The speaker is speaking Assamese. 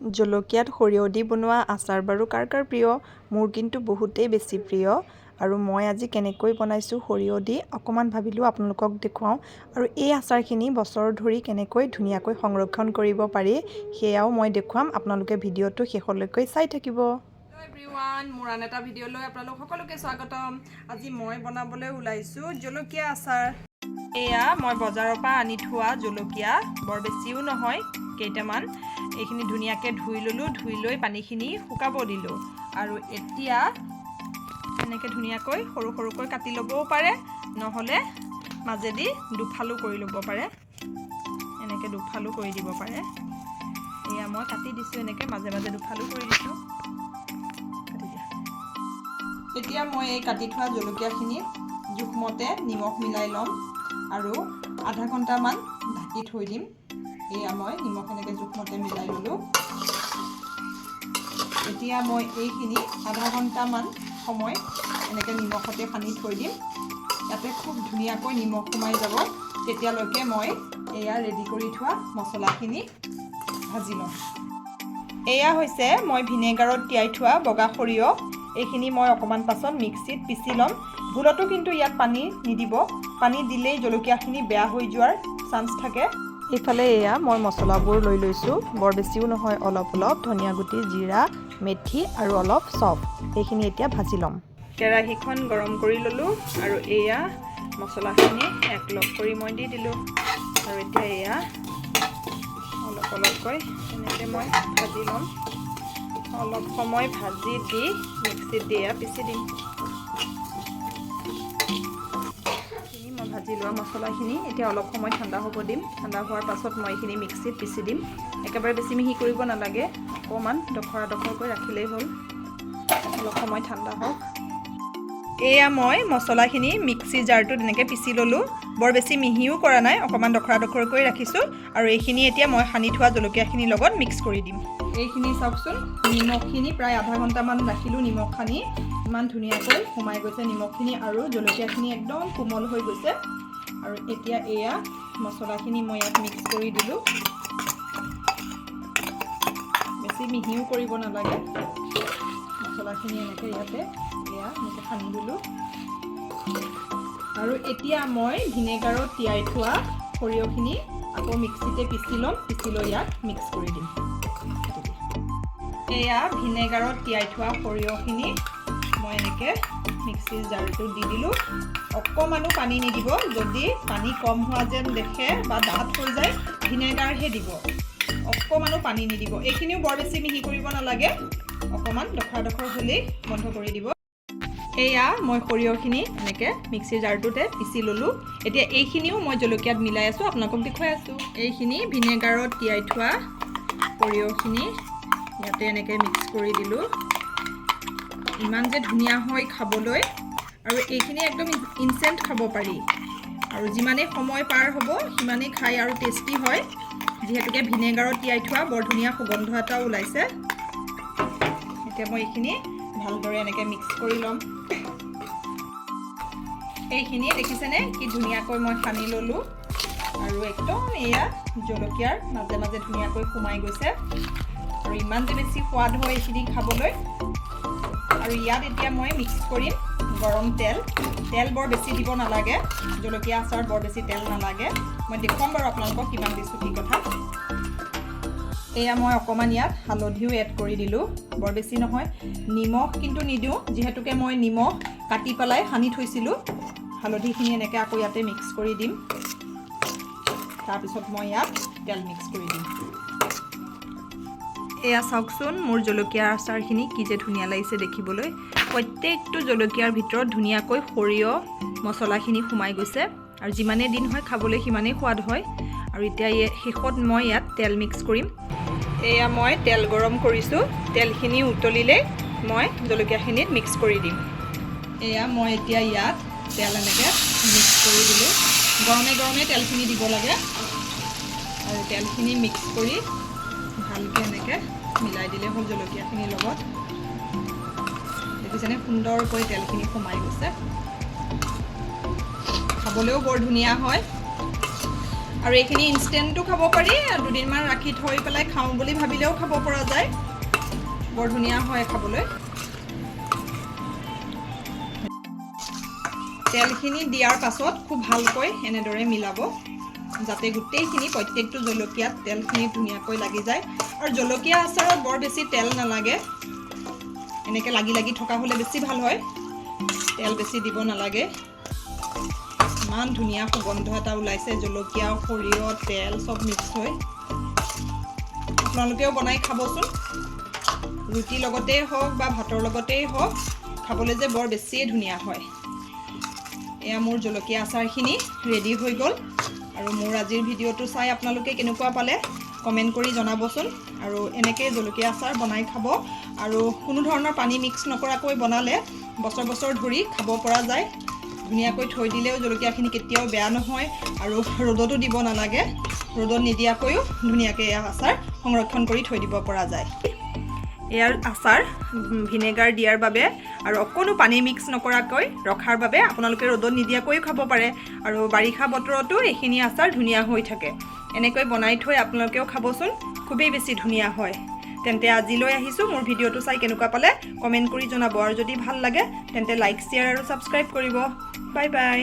জলকীয়াত সৰিয়হ দি বনোৱা আচাৰ বাৰু কাৰ কাৰ প্ৰিয়? মোৰ কিন্তু বহুতেই বেছি প্ৰিয়। আৰু মই আজি কেনেকৈ বনাইছোঁ সৰিয়হ দি অকণমান ভাবিলোঁ আপোনালোকক দেখুৱাওঁ। আৰু এই আচাৰখিনি বছৰ ধৰি কেনেকৈ ধুনীয়াকৈ সংৰক্ষণ কৰিব পাৰি সেয়াও মই দেখুৱাম। আপোনালোকে ভিডিঅ'টো শেষলৈকে চাই থাকিব। হেল্ল' এভৰিৱান, মোৰ আন এটা ভিডিঅ'লৈ আপোনালোক সকলোকে স্বাগতম। আজি মই বনাবলৈ ওলাইছোঁ জলকীয়া আচাৰ। এয়া মই বজাৰৰ পৰা আনি থোৱা জলকীয়া, বৰ বেছিও নহয়, কেইটামান। এইখিনি ধুনীয়াকৈ ধুই ল'লোঁ, ধুই লৈ পানীখিনি শুকাব দিলোঁ। আৰু এতিয়া এনেকৈ ধুনীয়াকৈ সৰু সৰুকৈ কাটি ল'বও পাৰে, নহ'লে মাজেদি দুফালো কৰি ল'ব পাৰে। এনেকৈ দুফালো কৰি দিব পাৰে। এয়া মই কাটি দিছোঁ, এনেকৈ মাজে মাজে দুফালো কৰি দিছোঁ। এতিয়া মই এই কাটি থোৱা জলকীয়াখিনিত জোখমতে নিমখ মিলাই ল'ম আৰু আধা ঘণ্টামান ঢাকি থৈ দিম। এয়া মই নিমখ এনেকৈ জোখমতে মিলাই ল'লোঁ। এতিয়া মই এইখিনি আধা ঘণ্টামান সময় এনেকৈ নিমখতে সানি থৈ দিম। ইয়াতে খুব ধুনীয়াকৈ নিমখ সোমাই যাব। তেতিয়ালৈকে মই এয়া ৰেডি কৰি থোৱা মছলাখিনি ভাজি ল'ম। এয়া হৈছে মই ভিনেগাৰত তিয়াই থোৱা বগা সৰিয়হ। এইখিনি মই অকণমান পাছত মিক্সিত পিচি ল'ম। ভুলতো কিন্তু ইয়াত পানী নিদিব, পানী দিলেই জলকীয়াখিনি বেয়া হৈ যোৱাৰ চান্স থাকে। ইফালে এয়া মই মছলাবোৰ লৈ লৈছোঁ, বৰ বেছিও নহয়, অলপ অলপ ধনিয়া গুটি, জিৰা, মেথি আৰু অলপ চফ। এইখিনি এতিয়া ভাজি ল'ম। কেৰাহীখন গৰম কৰি ল'লোঁ আৰু এয়া মছলাখিনি একলগ কৰি মই দি দিলোঁ। আৰু এতিয়া এয়া অলপ অলপকৈ এনেকৈ মই ভাজি ল'ম। অলপ সময় ভাজি দি মিক্সিত দি এয়া পিচি দিম। মই ভাজি লোৱা মছলাখিনি এতিয়া অলপ সময় ঠাণ্ডা হ'ব দিম। ঠাণ্ডা হোৱাৰ পাছত মই এইখিনি মিক্সিত পিচি দিম। একেবাৰে বেছি মিহি কৰিব নালাগে, অকণমান ডখৰা ডখৰকৈ ৰাখিলেই হ'ল। অলপ সময় ঠাণ্ডা হওক। এয়া মই মছলাখিনি মিক্সি জাৰটোত এনেকৈ পিচি ল'লোঁ। বৰ বেছি মিহিও কৰা নাই, অকণমান ডখৰা ডখৰকৈ ৰাখিছোঁ। আৰু এইখিনি এতিয়া মই সানি থোৱা জলকীয়াখিনিৰ লগত মিক্স কৰি দিম। এইখিনি চাওকচোন, নিমখখিনি প্ৰায় আধা ঘণ্টামান ৰাখিলোঁ নিমখ সানি। ইমান ধুনীয়াকৈ সোমাই গৈছে নিমখখিনি আৰু জলকীয়াখিনি একদম কোমল হৈ গৈছে। আৰু এতিয়া এয়া মছলাখিনি মই ইয়াত মিক্স কৰি দিলোঁ। বেছি মিহিও কৰিব নালাগে। মছলাখিনি এনেকৈ ইয়াতে এয়া এনেকৈ সানি দিলোঁ। আৰু এতিয়া মই ভিনেগাৰত তিয়াই থোৱা সৰিয়হখিনি আকৌ মিক্সিতে পিচি ল'ম। পিচি লৈ ইয়াত মিক্স কৰি দিম। এয়া ভিনেগাৰত তিয়াই থোৱা সৰিয়হখিনি মই এনেকৈ মিক্সিৰ জাৰটোত দি দিলোঁ। অকণমানো পানী নিদিব। যদি পানী কম হোৱা যেন দেখে বা ডাঠ হৈ যায়, ভিনেগাৰহে দিব, অকণমানো পানী নিদিব। এইখিনিও বৰ বেছি মিহি কৰিব নালাগে, অকণমান ডখৰা ডখৰ হ'লেই বন্ধ কৰি দিব। এয়া মই সৰিয়হখিনি এনেকৈ মিক্সিৰ জাৰটোতে পিচি ল'লোঁ। এতিয়া এইখিনিও মই জলকীয়াত মিলাই আছোঁ, আপোনালোকক দেখুৱাই আছোঁ। এইখিনি ভিনেগাৰত তিয়াই থোৱা সৰিয়হখিনি ইয়াতে এনেকৈ মিক্স কৰি দিলোঁ। ইমান যে ধুনীয়া হয় খাবলৈ, আৰু এইখিনি একদম ইনষ্টেণ্ট খাব পাৰি। আৰু যিমানেই সময় পাৰ হ'ব সিমানেই খাই আৰু টেষ্টি হয়। যিহেতুকে ভিনেগাৰত তিয়াই থোৱা বৰ ধুনীয়া সুগন্ধ এটাও ওলাইছে। এতিয়া মই এইখিনি ভালদৰে এনেকৈ মিক্স কৰি ল'ম। এইখিনি দেখিছেনে কি ধুনীয়াকৈ মই সানি ল'লোঁ। আৰু একদম এয়া জলকীয়াৰ মাজে মাজে ধুনীয়াকৈ সোমাই গৈছে। আৰু ইমান যে বেছি সোৱাদ হয় এইখিনি খাবলৈ। আৰু ইয়াত এতিয়া মই মিক্স কৰিম গৰম তেল। তেল বৰ বেছি দিব নালাগে, জলকীয়া আচাৰত বৰ বেছি তেল নালাগে। মই দেখুৱাম বাৰু আপোনালোকক কিমান দিছোঁ কি কথা। এয়া মই অকণমান ইয়াত হালধিও এড কৰি দিলোঁ, বৰ বেছি নহয়। নিমখ কিন্তু নিদিওঁ, যিহেতুকে মই নিমখ কাটি পেলাই সানি থৈছিলোঁ। হালধিখিনি এনেকৈ আকৌ ইয়াতে মিক্স কৰি দিম। তাৰপিছত মই ইয়াত তেল মিক্স কৰি দিম। এয়া চাওকচোন মোৰ জলকীয়াৰ আচাৰখিনি কি যে ধুনীয়া লাগিছে দেখিবলৈ। প্ৰত্যেকটো জলকীয়াৰ ভিতৰত ধুনীয়াকৈ সৰিয়হ মছলাখিনি সোমাই গৈছে। আৰু যিমানেই দিন হয় খাবলৈ সিমানেই সোৱাদ হয়। আৰু এতিয়া শেষত মই ইয়াত তেল মিক্স কৰিম। এয়া মই তেল গৰম কৰিছোঁ। তেলখিনি উতলিলেই মই জলকীয়াখিনিত মিক্স কৰি দিম। এয়া মই এতিয়া ইয়াত তেল এনেকৈ মিক্স কৰি দিলোঁ। গৰমে গৰমে তেলখিনি দিব লাগে। আৰু তেলখিনি মিক্স কৰি ভালকৈ এনেকৈ মিলাই দিলে হ'ল জলকীয়াখিনিৰ লগত। দেখিছেনে সুন্দৰকৈ তেলখিনি সোমাই গৈছে। খাবলৈও বৰ ধুনীয়া হয়। আৰু এইখিনি ইনষ্টেণ্টটো খাব পাৰি, দুদিনমান ৰাখি থৈ পেলাই খাওঁ বুলি ভাবিলেও খাব পৰা যায়। বৰ ধুনীয়া হয় খাবলৈ। তেলখিনি দিয়াৰ পাছত খুব ভালকৈ এনেদৰে মিলাব, যাতে গোটেইখিনি প্ৰত্যেকটো জলকীয়াত তেলখিনি ধুনীয়াকৈ লাগি যায়। আৰু জলকীয়া আচাৰত বৰ বেছি তেল নালাগে, এনেকৈ লাগি লাগি থকা হ'লে বেছি ভাল হয়। তেল বেছি দিব নালাগে। ইমান ধুনীয়া সুগন্ধ এটা ওলাইছে, জলকীয়া, সৰিয়হ, তেল চব মিক্স হৈ। আপোনালোকেও বনাই খাবচোন, ৰুটিৰ লগতেই হওক বা ভাতৰ লগতেই হওক, খাবলৈ যে বৰ বেছিয়ে ধুনীয়া হয়। এয়া মোৰ জলকীয়া আচাৰখিনি ৰেডি হৈ গ'ল। আৰু মোৰ আজিৰ ভিডিঅ'টো চাই আপোনালোকে কেনেকুৱা পালে কমেণ্ট কৰি জনাবচোন। আৰু এনেকৈ জলকীয়া আচাৰ বনাই খাব, আৰু কোনো ধৰণৰ পানী মিক্স নকৰাকৈ বনালে বছৰ বছৰ ধৰি খাব পৰা যায়। ধুনীয়াকৈ থৈ দিলেও জলকীয়াখিনি কেতিয়াও বেয়া নহয়, আৰু ৰ'দতো দিব নালাগে। ৰ'দত নিদিয়াকৈও ধুনীয়াকৈ এয়া আচাৰ সংৰক্ষণ কৰি থৈ দিব পৰা যায়। ইয়াৰ আচাৰ ভিনেগাৰ দিয়াৰ বাবে আৰু অকণো পানী মিক্স নকৰাকৈ ৰখাৰ বাবে আপোনালোকে ৰ'দত নিদিয়াকৈও খাব পাৰে। আৰু বাৰিষা বতৰতো এইখিনি আচাৰ ধুনীয়া হৈ থাকে। এনেকৈ বনাই থৈ আপোনালোকেও খাবচোন, খুবেই বেছি ধুনীয়া হয়। তেন্তে আজিলৈ আহিছোঁ। মোৰ ভিডিঅ'টো চাই কেনেকুৱা পালে কমেণ্ট কৰি জনাব, আৰু যদি ভাল লাগে তেন্তে লাইক, শ্বেয়াৰ আৰু ছাবস্ক্ৰাইব কৰিব। Bye bye.